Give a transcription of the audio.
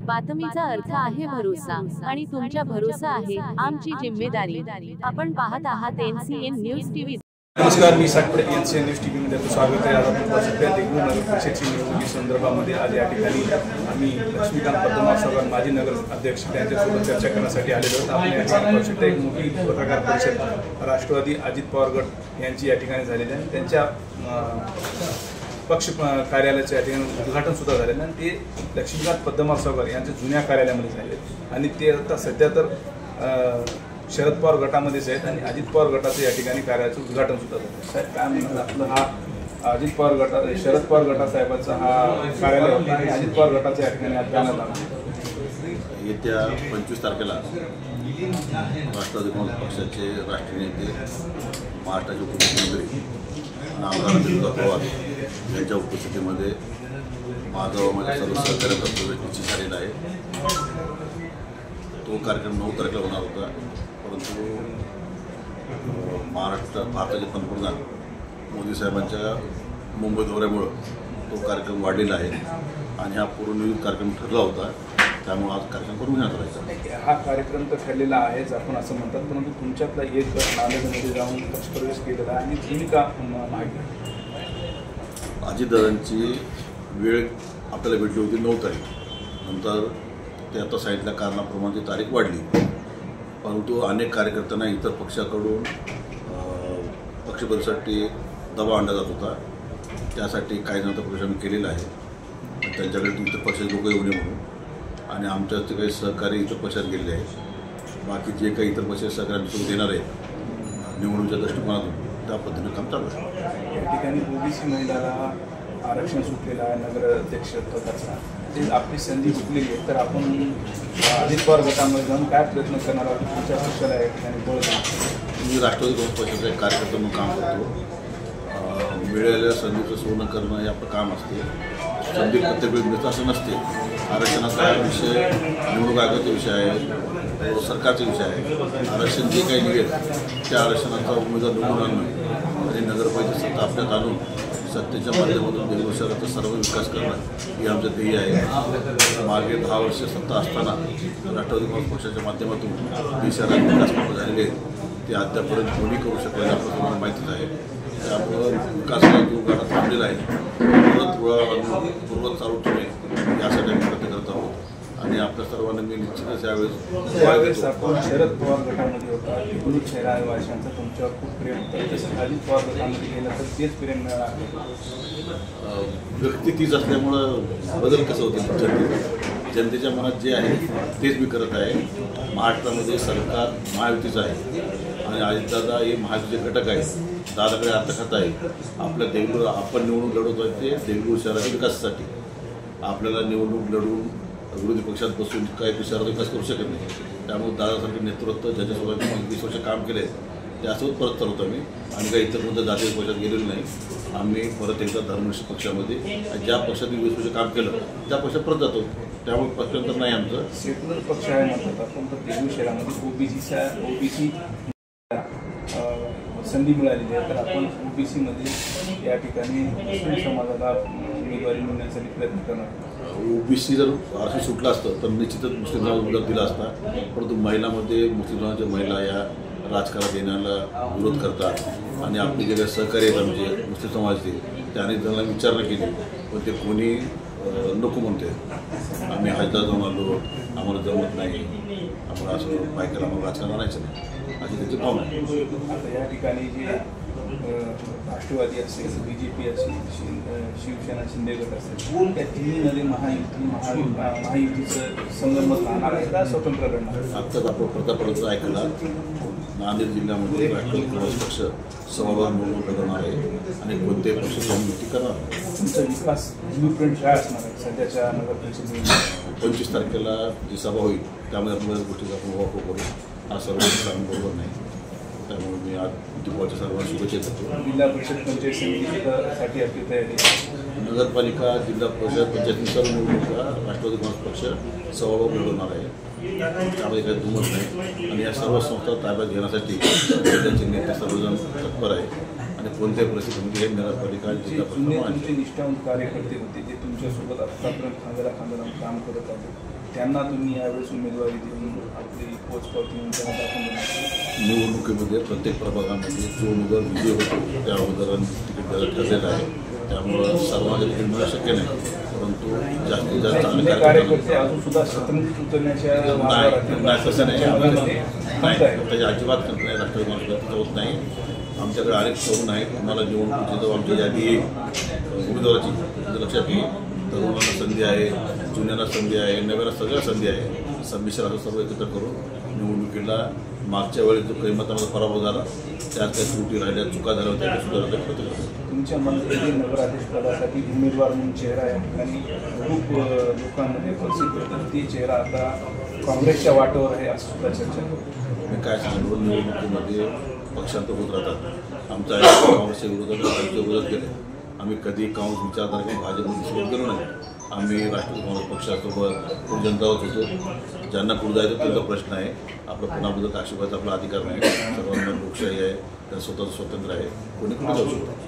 बातमीचा अर्थ आहे भरोसा आणि तुमच्या भरोसा आहे आमची जिम्मेदारी। आपण पाहत आहात NCN न्यूज टीव्ही। नमस्कार, मी सातपुते NCN न्यूज टीव्ही मध्ये आपलं स्वागत आहे। आज आपण सध्या देगलूर नगर परिषदेची निवडणुकी संदर्भामध्ये आज या ठिकाणी आम्ही लक्ष्मीकांत पद्मनाभ माजी नगर अध्यक्ष त्यांच्यासोबत चर्चा करण्यासाठी आलेलो आहोत। आपण या ठिकाणी पाहू शकता एक मोठी पत्रकार परिषद राष्ट्रवादी अजित पवार गट यांची या ठिकाणी झालेली आहे। त्यांच्या पक्ष कार्यालयाचे या ठिकाणी उद्घाटन सुद्धा झालेलं आहे। ते लक्ष्मीकांत पद्मनाभ सावकार यांच्या जुन्या कार्यालयामध्ये झाले आणि ते आता सध्या तर शरद पवार गटामध्येच आहेत आणि अजित पवार गटाचं या ठिकाणी कार्यालयाचं उद्घाटन सुद्धा झालं। साहेब काय म्हणतात, आपलं हा अजित पवार गटा शरद पवार गटा साहेबांचा हा कार्यालय होता आणि अजित पवार गटाचं या ठिकाणी आज करण्यात आलं। येत्या 25 तारखेला राष्ट्रवादी काँग्रेस पक्षाचे राष्ट्रीय नेते महाराष्ट्राचे उपमुख्यमंत्री आमदार अजित पवार यांच्या उपस्थितीमध्ये माझ्या सर्व सहकार्याचा प्रवेश निश्चित झालेला आहे। तो कार्यक्रम 9 तारखेला होणार होता, परंतु भारताचे पंतप्रधान मोदी साहेबांच्या मुंबई दौऱ्यामुळं तो कार्यक्रम वाढलेला आहे आणि हा पूर्वनियोजित कार्यक्रम ठरला होता, त्यामुळे आज कार्यक्रम करून घेण्यात आला। हा कार्यक्रम तर ठरलेला आहेच आपण असं म्हणतात, परंतु तुमच्यातला एक नांदेडमध्ये जाऊन पक्षप्रवेश केलेला आहे आणि भूमिका माहिती अजितदादांची वेळ आपल्याला भेटली होती 9 तारीख, नंतर ते आता सांगितल्या कारणाप्रमाणे ती तारीख वाढली, परंतु अनेक कार्यकर्त्यांना इतर पक्षाकडून पक्षपरिषदेसाठी दबाव आणला जात होता। त्यासाठी काही जणांचा प्रवेश आम्ही केलेला आहे, त्यांच्याकडे इतर पक्षाचे लोक येऊ नये म्हणून, आणि आमच्याचे काही सहकारी इतर पक्षात गेलेले आहेत। बाकी जे काही इतर पक्षाचे सहकारी आम्ही सुरू देणार आहेत निवडणुकीच्या दृष्टिकोनातून, त्या पद्धतीने काम चालू आहे। या ठिकाणी ओबीसी महिलाला आरक्षण सुटलेलं आहे, नगराध्यक्ष पदाचा ते आपली संधी चुकलेली आहे, तर आपण अजित पवार गटामध्ये जाऊन काय प्रयत्न करणार आहोत? तुमच्या पक्षाला या ठिकाणी बळ देणार। मी राष्ट्रवादी काँग्रेस पक्षाचा एक कार्यकर्ता म्हणून काम करतो। मिळालेल्या संधीचं सोनं करणं हे आपलं काम असते, संधी प्रत्येक वेळी मिळतं असं नसते। आरक्षणाचा विषय निवडणूक आयोगाचा विषय आहे, सरकारचा विषय आहे। आरक्षण जे काही निघेल त्या आरक्षणाचा उमेदवार निवडून आणणं आणि नगरपालिका सत्ता आपल्यात आणून सत्तेच्या माध्यमातून देगलूर शहराचा सर्व विकास करणं हे आमचं ध्येय आहे। मागे 10 वर्ष सत्ता असताना राष्ट्रवादी काँग्रेस पक्षाच्या माध्यमातून ही शहरात विकास कामं झालेले आहेत, ते अद्यापर्यंत कोणी करू शकले आपलं तुम्हाला माहितीच आहे। त्यामुळं विकासाला जो गाडा थांबलेला आहे पूर्वत चालू ठेवणे यासाठी आम्ही प्रयत्न करत आहोत आणि आपल्या सर्वांना मी निश्चितच यावेळेस आपण शरद पवार गटामध्ये होता, देगलूर शहरवासियांचं तुमच्यावर खूप प्रेम होतं, तसं अजित पवार गटामध्ये गेलं तर तेच प्रेम मिळालं। व्यक्ती तीच असल्यामुळं बदल कसं होतं, जनतेच्या मनात जे आहे तेच मी करत आहे। महाराष्ट्रामध्ये सरकार महायुतीचं आहे आणि अजितदादा हे महायुतीचे घटक आहेत। दादाकडे अर्थखात आहे। आपल्या देगलूर आपण निवडणूक लढवतो आहे ते देगलूर शहराच्या विकासासाठी। आपल्याला निवडणूक लढवून विरोधी पक्षात बसून काही शहराचा विकास करू शकत नाही, त्यामुळे दादासारखे नेतृत्व ज्याच्यासोबत 20 वर्ष काम केले त्यासोबत परत चालवतो आम्ही आणि काही इतर कोणत्या जातीय पक्षात गेलेलो नाही। आम्ही परत एकदा धर्मनिष्ठ पक्षामध्ये ज्या पक्षात 20 वर्ष काम केलं त्या पक्षात परत जातो, त्यामुळे पक्षांतर नाही आमचं। सेक्युलर पक्ष आहे म्हणतात आपण, तर देगलूर शहरामध्ये ओबीसी संधी मिळालेली आहे, तर आपण ओबीसीमध्ये या ठिकाणी मुस्लिम समाजाला उमेदवारी मिळण्यासाठी प्रयत्न करणार। ओबीसी जर आरक्षण सुटलं असतं तर निश्चितच मुस्लिम समाज उमेदवार दिला असता, परंतु महिलांमध्ये मुस्लिम समाजाच्या महिला या राजकारणात येण्याला विरोध करतात आणि आपले जे काही सहकारी आहेत म्हणजे मुस्लिम समाजाचे ते अनेक जणांना विचारणा केली, पण ते कोणी नको म्हणते। आम्ही हजला जाऊन आलो, आम्हाला जमत नाही, आम्हाला असं बायकाला आम्हाला राजकारण आणायचं नाही अशी त्याची भावना आहे। आता या ठिकाणी जे राष्ट्रवादी असेल, BJP असेल, शिवसेना शिंदे गट असेल, त्या तिन्हीमध्ये महायुतीचं संगमत राहणार आहे का स्वतंत्र लढणार? आत्ताच आपण प्रतापगडचं ऐकला, नांदेड जिल्ह्यामध्ये राष्ट्रवादी काँग्रेस पक्ष सभागृह म्हणून लढवणार आहे आणि कोणत्याही पक्षाची युती करणार आहे। तुमचा विकास ब्लूप्रिंट काय असणार आहे सध्याच्या नगर परिषदेमध्ये? 25 तारखेला जी सभा होईल त्यामध्ये आपण गोष्टीचा आपण वापर करू, हा सर्व बरोबर नाही, त्यामुळे मी आज दीपावलीच्या सर्वांना शुभेच्छा देतो। जिल्हा परिषद पंचायत समितीसाठी आपली तयारी, नगरपालिका जिल्हा परिषद पंचायत सर्व निवडणुका राष्ट्रवादी काँग्रेस पक्ष सभागृह लढवणार आहे, त्यामध्ये काही दुमत नाही आणि या सर्व संस्था ताब्यात घेण्यासाठी त्यांचे नेते सर्वजण तत्पर आहे आणि आणि कोणत्याही परिस्थितीमध्ये हे नगरपालिका जिल्हा जुने परिषद तुमचे निष्ठावंत कार्यकर्ते होते जे तुमच्यासोबत आत्तापर्यंत खांद्याला खांदा लावून काम करत आले, त्यांना तुम्ही यावेळेस उमेदवारी देऊन आपली पोचपावती म्हणून त्यांना दाखवून देणार? निवडणुकीमध्ये प्रत्येक प्रभागामध्ये जो उमेदवार विजयी होतो त्या उमेदवारांनी तिकीट द्यायला ठरलेलं आहे. त्यामुळं सर्वांना तिकीट मिळणं शक्य नाही, परंतु जास्तीत जास्त चांगले जुने कार्यकर्ते अजून सुद्धा शतरंजीत उतरण्याच्या नाही तसं नाही. नाही त्याची अजिबात कल्पना राष्ट्रवादी काँग्रेस पक्षाचं होत नाही. आमच्याकडे अनेक तरुण आहेत. तुम्हाला निवडणुकीची जेव्हा आमची यादी येईल उमेदवाराची तर लक्षात येईल. तरुणांना संधी आहे, जुन्यांना संधी आहे, नव्याला सगळ्या संधी आहे. संमिश्र असं सर्व एकत्र करून निवडणुकीला मागच्या वेळी जो काही मतामध्ये पराभव झाला त्यात काही त्रुटी राहिल्या, चुका झाल्या होत्या त्या सुधारण्याचा प्रयत्न करतो. तुमच्या मंत्री नगराधीश पदासाठी उमेदवार म्हणून चेहरा आहे आणि खूप लोकांमध्ये प्रसिद्ध होता. ती चेहरा आता काँग्रेसच्या वाटेवर आहे असं सुद्धा चर्चा होती. मी काय सांगतो, निवडणुकीमध्ये पक्षांतर होत राहतात. आमच्या काँग्रेसच्या विरोधात आमच्या विरोधात गेले. आम्ही कधी काँग्रेस विचारधारा किंवा भाजपमध्ये सोबत गेलो नाही. आम्ही राष्ट्रवादी काँग्रेस पक्षासोबत जनतावर होतो. ज्यांना पुढे जायचं त्यांचा प्रश्न आहे. आपलं पुन्हा आशीर्वाद आपला अधिकार नाही. सर्वांना लोकशाही आहे, त्या स्वतःचं स्वतंत्र आहे. कोणी कुठे जाऊ शकतो.